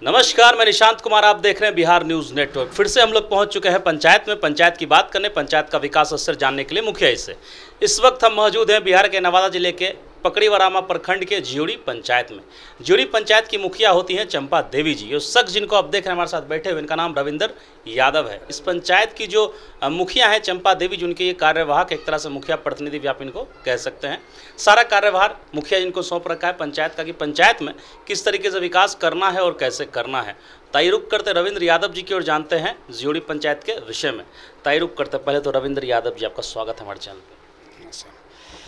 नमस्कार, मैं निशांत कुमार, आप देख रहे हैं बिहार न्यूज़ नेटवर्क। फिर से हम लोग पहुंच चुके हैं पंचायत में। पंचायत की बात करने, पंचायत का विकास स्तर जानने के लिए मुखिया से इस वक्त हम मौजूद हैं बिहार के नवादा जिले के पकड़ीवरामा प्रखंड के जियोड़ी पंचायत में। जियोड़ी पंचायत की मुखिया होती हैं चंपा देवी जी। उस शख्स जिनको आप देख रहे हैं हमारे साथ बैठे हुए, इनका नाम रविंदर यादव है। इस पंचायत की जो मुखिया हैं चंपा देवी जी, उनके ये कार्यवाहक, एक तरह से मुखिया प्रतिनिधि भी आप इनको कह सकते हैं। सारा कार्यभार मुखिया जिनको सौंप रखा है पंचायत का कि पंचायत में किस तरीके से विकास करना है और कैसे करना है। ताई रुक करते रविंद्र यादव जी की ओर जानते हैं जियोड़ी पंचायत के विषय में। ताई रुक करते पहले तो रविंद्र यादव जी, आपका स्वागत है हमारे चैनल पर।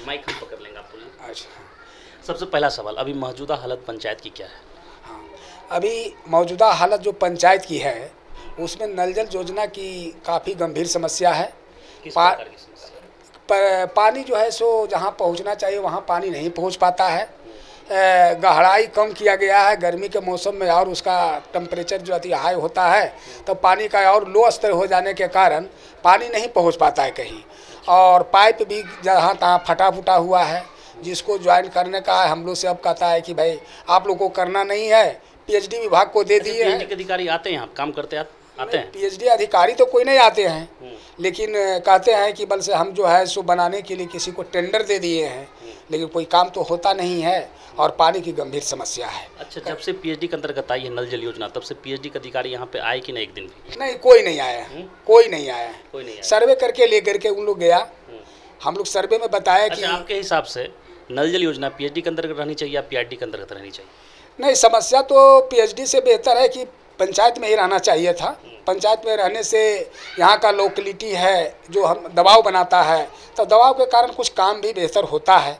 माइक हम पकड़ लेंगे आपको। अच्छा, सबसे पहला सवाल, अभी मौजूदा हालत पंचायत की क्या है? हाँ, अभी मौजूदा हालत जो पंचायत की है उसमें नल जल योजना की काफ़ी गंभीर समस्या है। किस प्रकार की समस्या? पानी जो है सो जहाँ पहुँचना चाहिए वहाँ पानी नहीं पहुँच पाता है। गहराई कम किया गया है। गर्मी के मौसम में और उसका टेम्परेचर जो अति हाई होता है तो पानी का और लो स्तर हो जाने के कारण पानी नहीं पहुँच पाता है कहीं। और पाइप भी जहाँ तहाँ फटा फूटा हुआ है। जिसको ज्वाइन करने का है हम लोग से अब कहता है कि भाई आप लोग को करना नहीं है, पीएचडी विभाग को दे दिए हैं। पीएचडी अधिकारी आते हैं, आप काम करते आते हैं? पीएचडी अधिकारी तो कोई नहीं आते हैं, लेकिन कहते हैं कि बल से हम जो है सो बनाने के लिए किसी को टेंडर दे दिए हैं, लेकिन कोई काम तो होता नहीं है और पानी की गंभीर समस्या है। अच्छा, जब से पीएचडी के अंतर्गत आई है नल जल योजना, तब से पीएचडी के अधिकारी यहाँ पे आए कि नहीं एक दिन भी? नहीं, कोई नहीं आया। कोई नहीं आया। कोई नहीं आया। सर्वे करके ले करके उन लोग गया। हम लोग सर्वे में बताया कि आपके हिसाब से नल जल योजना पीएचडी के अंतर्गत रहनी चाहिए या पीआरडी के अंतर्गत रहनी चाहिए? नहीं, समस्या तो पीएचडी से बेहतर है कि पंचायत में ही रहना चाहिए था। पंचायत में रहने से यहाँ का लोकेलिटी है जो हम दबाव बनाता है, तो दबाव के कारण कुछ काम भी बेहतर होता है।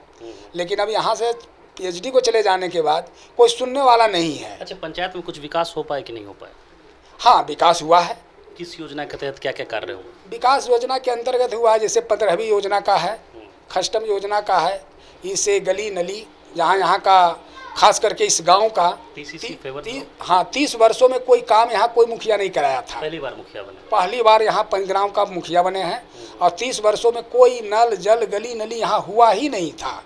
लेकिन अब यहाँ से पीएचडी को चले जाने के बाद कोई सुनने वाला नहीं है। अच्छा, पंचायत में कुछ विकास हो पाए कि नहीं हो पाए? हाँ, विकास हुआ है। किस योजना के तहत क्या क्या कार्य हुआ? विकास योजना के अंतर्गत हुआ है, जैसे 15वीं योजना का है, खष्टम योजना का है। इससे गली नली यहाँ का खास करके इस गांव का 30 वर्षों में कोई काम यहाँ कोई मुखिया नहीं कराया था। पहली बार मुखिया बने? पहली बार यहाँ पंचग्राम का मुखिया बने हैं। और 30 वर्षों में कोई नल जल गली नली यहाँ हुआ ही नहीं था,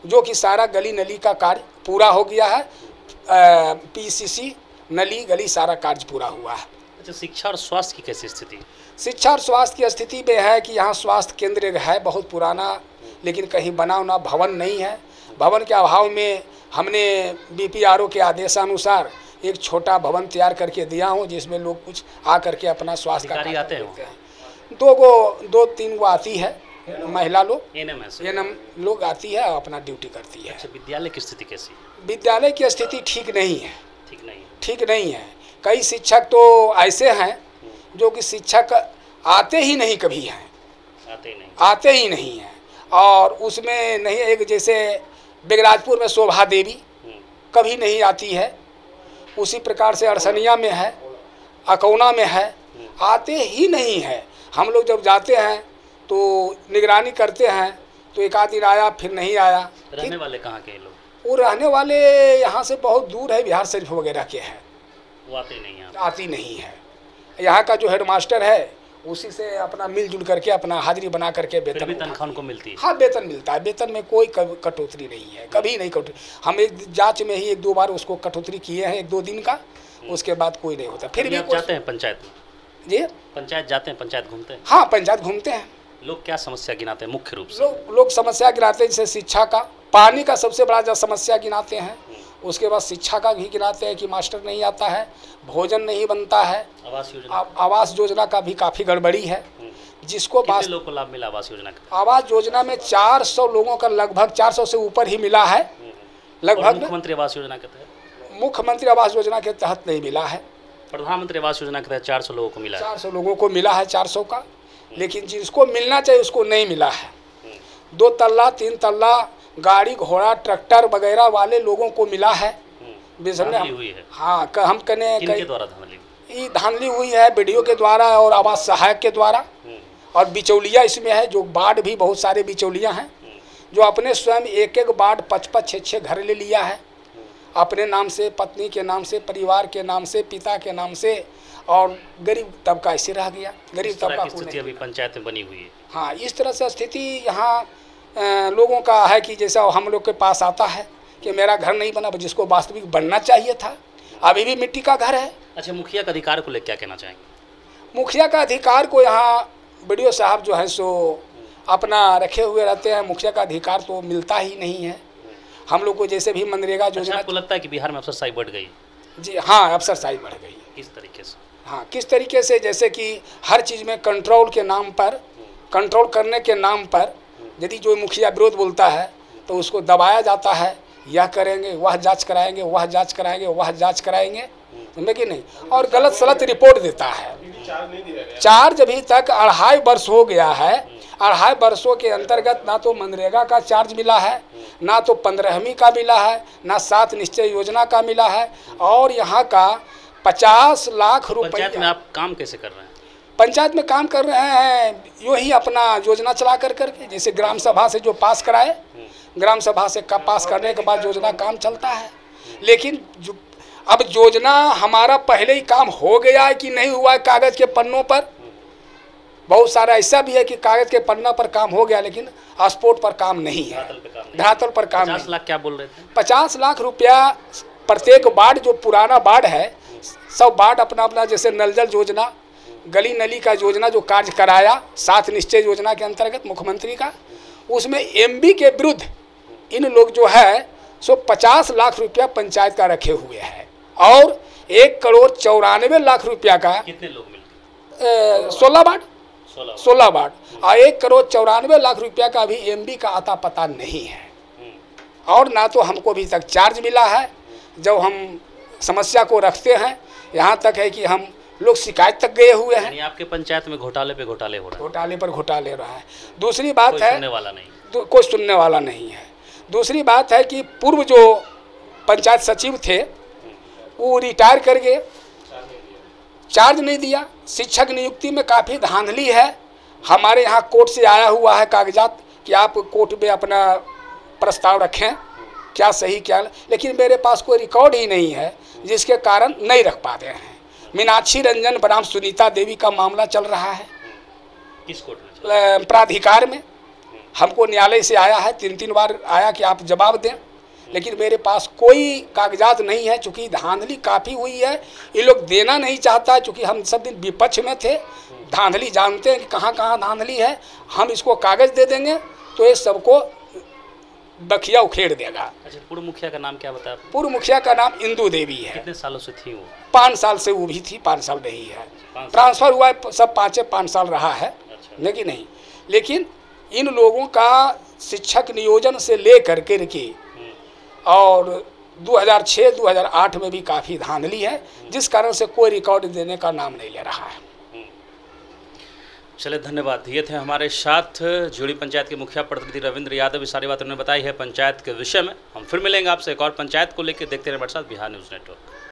जो कि सारा गली नली का कार्य पूरा हो गया है। पीसीसी नली गली सारा कार्य पूरा हुआ है। अच्छा, शिक्षा और स्वास्थ्य की कैसी स्थिति? शिक्षा और स्वास्थ्य की स्थिति में है कि यहाँ स्वास्थ्य केंद्र है बहुत पुराना, लेकिन कहीं बना हुआ भवन नहीं है। भवन के अभाव में हमने बीपीआरओ के आदेशानुसार एक छोटा भवन तैयार करके दिया हूँ, जिसमें लोग कुछ आ करके अपना स्वास्थ्य का कार्य आते हैं। 2-3 आती है महिला लोग, एनएम लोग आती है और अपना ड्यूटी करती है। अच्छा, विद्यालय की स्थिति कैसी? विद्यालय की स्थिति ठीक नहीं है। ठीक नहीं है। कई शिक्षक तो ऐसे हैं जो कि शिक्षक आते ही नहीं, कभी हैं आते ही नहीं हैं। और उसमें नहीं, एक जैसे बेगराजपुर में शोभा देवी कभी नहीं आती है, उसी प्रकार से अड़सनिया में है, अकौना में है, आते ही नहीं है। हम लोग जब जाते हैं तो निगरानी करते हैं तो एक आध दिन आया, फिर नहीं आया। रहने वाले कहाँ के लोग? वो रहने वाले यहाँ से बहुत दूर है, बिहार शरीफ वगैरह के हैं। वो आती नहीं है। यहाँ का जो हेडमास्टर है उसी से अपना मिलजुल करके अपना हाजिरी बना करके वेतन तनख्वाह उनको मिलती है। हाँ, वेतन मिलता है। वेतन में कोई कटौती नहीं है, कभी नहीं कटौती। हम एक जांच में ही 1-2 बार उसको कटौती किए हैं, 1-2 दिन का, उसके बाद कोई नहीं होता। फिर भी जाते हैं पंचायत में? जी, पंचायत जाते हैं, पंचायत घूमते हैं? हाँ, पंचायत घूमते हैं। लोग क्या समस्या गिनाते हैं मुख्य रूप से? लोग समस्या गिनाते हैं, जैसे शिक्षा का, पानी का सबसे बड़ा समस्या गिनाते हैं। उसके बाद शिक्षा का भी गिनाते हैं कि मास्टर नहीं आता है, भोजन नहीं बनता है। आवास योजना का भी काफ़ी गड़बड़ी है। जिसको कितने लोगों को लाभ मिला आवास योजना का? आवास योजना में 400 लोगों का, लगभग 400 से ऊपर ही मिला है लगभग। मुख्यमंत्री आवास योजना के तहत? मुख्यमंत्री आवास योजना के तहत नहीं मिला है। प्रधानमंत्री आवास योजना के तहत 400 लोगों को मिला है। 400 लोगों को मिला है, 400 का। लेकिन जिसको मिलना चाहिए उसको नहीं मिला है। 2 तल्ला 3 तल्ला गाड़ी घोड़ा ट्रैक्टर वगैरह वाले लोगों को मिला है। हाँ, हम कहने धांधली हुई है बीडीओ के द्वारा और आवास सहायक के द्वारा। और बिचौलिया इसमें है, जो वार्ड भी बहुत सारे बिचौलिया हैं जो अपने स्वयं एक वार्ड 5-5, 6-6 घर ले लिया है अपने नाम से, पत्नी के नाम से, परिवार के नाम से, पिता के नाम से। और गरीब तबका ऐसे रह गया। गरीब तबका की स्थिति अभी पंचायत में बनी हुई है। हाँ, इस तरह से स्थिति यहाँ लोगों का है कि जैसा हम लोग के पास आता है कि मेरा घर नहीं बना, जिसको वास्तविक बनना चाहिए था। अभी भी मिट्टी का घर है। अच्छा, मुखिया का अधिकार को लेकर क्या कहना चाहेंगे? मुखिया का अधिकार को यहाँ BDO साहब जो है सो अपना रखे हुए रहते हैं। मुखिया का अधिकार तो मिलता ही नहीं है हम लोग को। जैसे भी मनरेगा योजना। आपको लगता है कि बिहार में अफसरशाही बढ़ गई? जी हाँ, अफसरशाही बढ़ गई। किस तरीके से? हाँ, किस तरीके से? जैसे कि हर चीज़ में कंट्रोल के नाम पर, कंट्रोल करने के नाम पर यदि जो मुखिया विरोध बोलता है तो उसको दबाया जाता है। यह करेंगे, वह जांच कराएंगे, वह जांच कराएंगे, वह जांच कराएंगे, समझे कि नहीं? और गलत सलत रिपोर्ट देता है। चार्ज अभी तक 2.5 वर्ष हो गया है। 2.5 वर्षों के अंतर्गत ना तो मनरेगा का चार्ज मिला है, ना तो 15वीं का मिला है, ना 7 निश्चय योजना का मिला है। और यहाँ का 50 लाख रुपये। पंचायत में आप काम कैसे कर रहे हैं? पंचायत में काम कर रहे हैं यूँ ही अपना योजना चला करके। जैसे ग्राम सभा से जो पास कराए, ग्राम सभा से पास करने के बाद योजना काम चलता है। लेकिन अब योजना हमारा पहले ही काम हो गया है कि नहीं हुआ है कागज़ के पन्नों पर। बहुत सारा ऐसा भी है कि कागज़ के पन्ना पर काम हो गया लेकिन स्पोर्ट पर काम नहीं है, धरातल पर काम नहीं। 50 लाख क्या बोल रहे थे? 50 लाख रुपया प्रत्येक वार्ड, जो पुराना वार्ड है सब वार्ड अपना अपना, जैसे नल जल योजना, गली नली का योजना जो कार्य कराया 7 निश्चय योजना के अंतर्गत मुख्यमंत्री का, उसमें MB के विरुद्ध इन लोग जो है सो 50 लाख रुपया पंचायत का रखे हुए हैं। और 1,94,00,000 रुपया का कितने लोग मिलकर? 16 वार्ड और 1,94,00,000 रुपया का भी MB का आता पता नहीं है। और ना तो हमको अभी तक चार्ज मिला है। जब हम समस्या को रखते हैं, यहाँ तक है कि हम लोग शिकायत तक गए हुए हैं। आपके पंचायत में घोटाले पे घोटाले हो रहे हैं? घोटाले पर घोटाले रहा है। दूसरी बात है, सुनने वाला नहीं, कोई सुनने वाला नहीं है। दूसरी बात है कि पूर्व जो पंचायत सचिव थे वो रिटायर कर गए, चार्ज नहीं दिया। शिक्षक नियुक्ति में काफ़ी धांधली है। हमारे यहाँ कोर्ट से आया हुआ है कागजात कि आप कोर्ट में अपना प्रस्ताव रखें, क्या सही क्या, लेकिन मेरे पास कोई रिकॉर्ड ही नहीं है जिसके कारण नहीं रख पाते हैं। मीनाक्षी रंजन बनाम सुनीता देवी का मामला चल रहा है। किस कोर्ट में? प्राधिकार में। हमको न्यायालय से आया है, 3 बार आया कि आप जवाब दें, लेकिन मेरे पास कोई कागजात नहीं है। चूँकि धांधली काफ़ी हुई है, ये लोग देना नहीं चाहता। चूँकि हम सब दिन विपक्ष में थे, धांधली जानते हैं कि कहाँ कहाँ धांधली है। हम इसको कागज़ दे देंगे तो ये सबको बखिया उखेड़ देगा। अच्छा, पूर्व मुखिया का नाम क्या बताया? पूर्व मुखिया का नाम इंदू देवी है। कितने सालों से थी वो? 5 साल से वो भी थी, 5 साल रही है। ट्रांसफ़र हुआ है, सब 5 साल रहा है। लेकिन नहीं, लेकिन इन लोगों का शिक्षक नियोजन से ले करके और 2006-2008 में भी काफ़ी धांधली है, जिस कारण से कोई रिकॉर्ड देने का नाम नहीं ले रहा है। चलिए, धन्यवाद। ये थे हमारे साथ ज्योड़ी पंचायत के मुखिया प्रतिनिधि रविंद्र यादव। ये सारी बात उन्होंने बताई है पंचायत के विषय में। हम फिर मिलेंगे आपसे एक और पंचायत को लेकर। देखते रहें हमारे साथ बिहार न्यूज़ नेटवर्क।